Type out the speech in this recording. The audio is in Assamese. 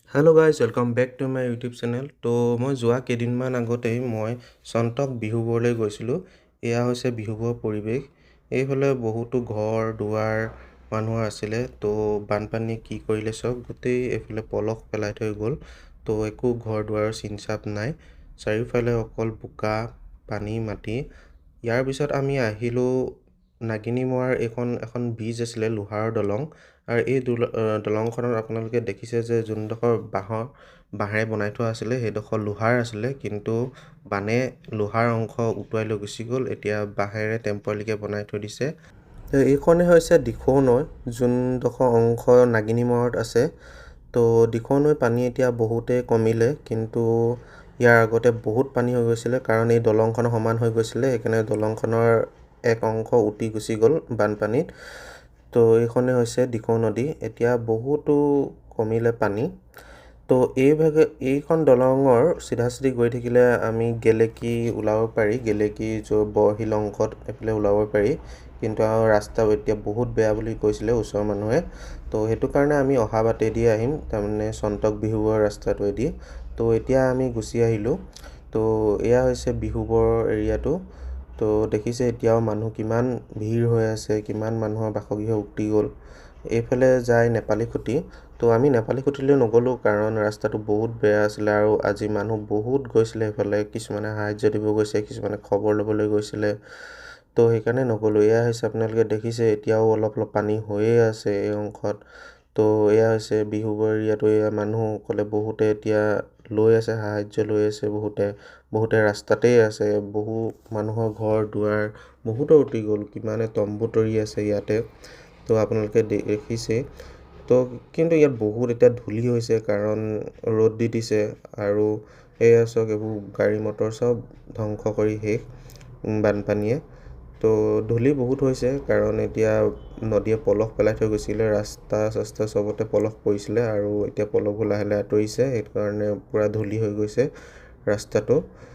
Hello' guys welcome back to my YouTube channel. তো মই যোৱা কেইদিনমান আগতেই মই চন্তক বিহুবোৰলৈ গৈছিলোঁ। এয়া হৈছে বিহুবোৰৰ পৰিৱেশ। এইফালে বহুতো ঘৰ দুৱাৰ মানুহৰ আছিলে। তো বানপানী কি কৰিলে চাওক, গোটেই এইফালে পলস পেলাই থৈ গ'ল। তো একো ঘৰ দুৱাৰৰ চিন চাপ নাই, চাৰিওফালে অকল বোকা পানী মাটি। ইয়াৰ পিছত আমি আহিলোঁ নাগিনীমৰাৰ এখন ব্ৰিজ আছিলে, লোহাৰৰ দলং। আৰু এই দলংখনত আপোনালোকে দেখিছে যে যোনডোখৰ বাঁহেৰে বনাই থোৱা আছিলে সেইডোখৰ লোহাৰ আছিলে, কিন্তু বানে লোহাৰ অংশ উটুৱাই লৈ গুচি গ'ল। এতিয়া বাঁহেৰে টেম্পৰাৰীকৈ বনাই থৈ দিছে। এইখনে হৈছে দিখৌ নৈ, যোনডোখৰ অংশ নাগিনীমৰাত আছে। তো দিখৌ নৈ পানী এতিয়া বহুতেই কমিলে, কিন্তু ইয়াৰ আগতে বহুত পানী হৈ গৈছিলে, কাৰণ এই দলংখন সমান হৈ গৈছিলে। সেইকাৰণে দলংখনৰ এক অংশ উটি গুচি গ'ল বানপানীত। তো এইখনে হৈছে দিখৌ নদী, এতিয়া বহুতো কমিলে পানী। তো এইখন দলঙৰ চিধা গৈ থাকিলে আমি গেলেকী ওলাব পাৰি, গেলেকী বৰশিল অংশত এইফালে ওলাব পাৰি। কিন্তু আৰু ৰাস্তা এতিয়া বহুত বেয়া বুলি কৈছিলে ওচৰৰ মানুহে। তো সেইটো কাৰণে আমি অহা বাটেদি আহিম, তাৰমানে চন্তক বিহুবৰ ৰাস্তাটোৱেদি। তো এতিয়া আমি গুচি আহিলোঁ। তো এয়া হৈছে বিহুবৰ এৰিয়াটো। তো দেখিছে এতিয়াও মানুহ কিমান ভিৰ হৈ আছে, কিমান মানুহৰ বাসগৃহ উটি গ'ল। এইফালে যায় নেপালী খুটি। তো আমি নেপালী খুটিলৈ নগ'লোঁ, কাৰণ ৰাস্তাটো বহুত বেয়া আছিলে আৰু আজি মানুহ বহুত গৈছিলে সেইফালে। কিছুমানে সাহাৰ্য দিব গৈছে, কিছুমানে খবৰ ল'বলৈ গৈছিলে। তো সেইকাৰণে নগ'লোঁ। এয়া হৈছে আপোনালোকে দেখিছে এতিয়াও অলপ অলপ পানী হৈয়ে আছে এই অংশত। তো এয়া হৈছে বিহুবৰ এৰিয়াটো। এয়া মানুহসকলে বহুতে এতিয়া লৈ আছে, সাহাৰ্য লৈ আছে। বহুতে ৰাস্তাতেই আছে। বহু মানুহৰ ঘৰ দুৱাৰ বহুতো উটি গ'ল, কিমানে তম্বু তৰি আছে ইয়াতে। তো আপোনালোকে দেখিছেই। তো কিন্তু ইয়াত বহুত এতিয়া ধূলি হৈছে, কাৰণ ৰ'দ দি দিছে। আৰু এয়া চাওক, এইবোৰ গাড়ী মটৰ চব ধ্বংস কৰি শেষ বানপানীয়ে। তো ধূলি বহুত হৈছে, কাৰণ এতিয়া নদীয়ে পলস পেলাই থৈ গৈছিলে, ৰাস্তা চাস্তা চবতে পলস পৰিছিলে। আৰু এতিয়া পলসবোৰ লাহে লাহে আঁতৰিছে, সেইটো কাৰণে পূৰা ধূলি হৈ গৈছে ৰাস্তাটো।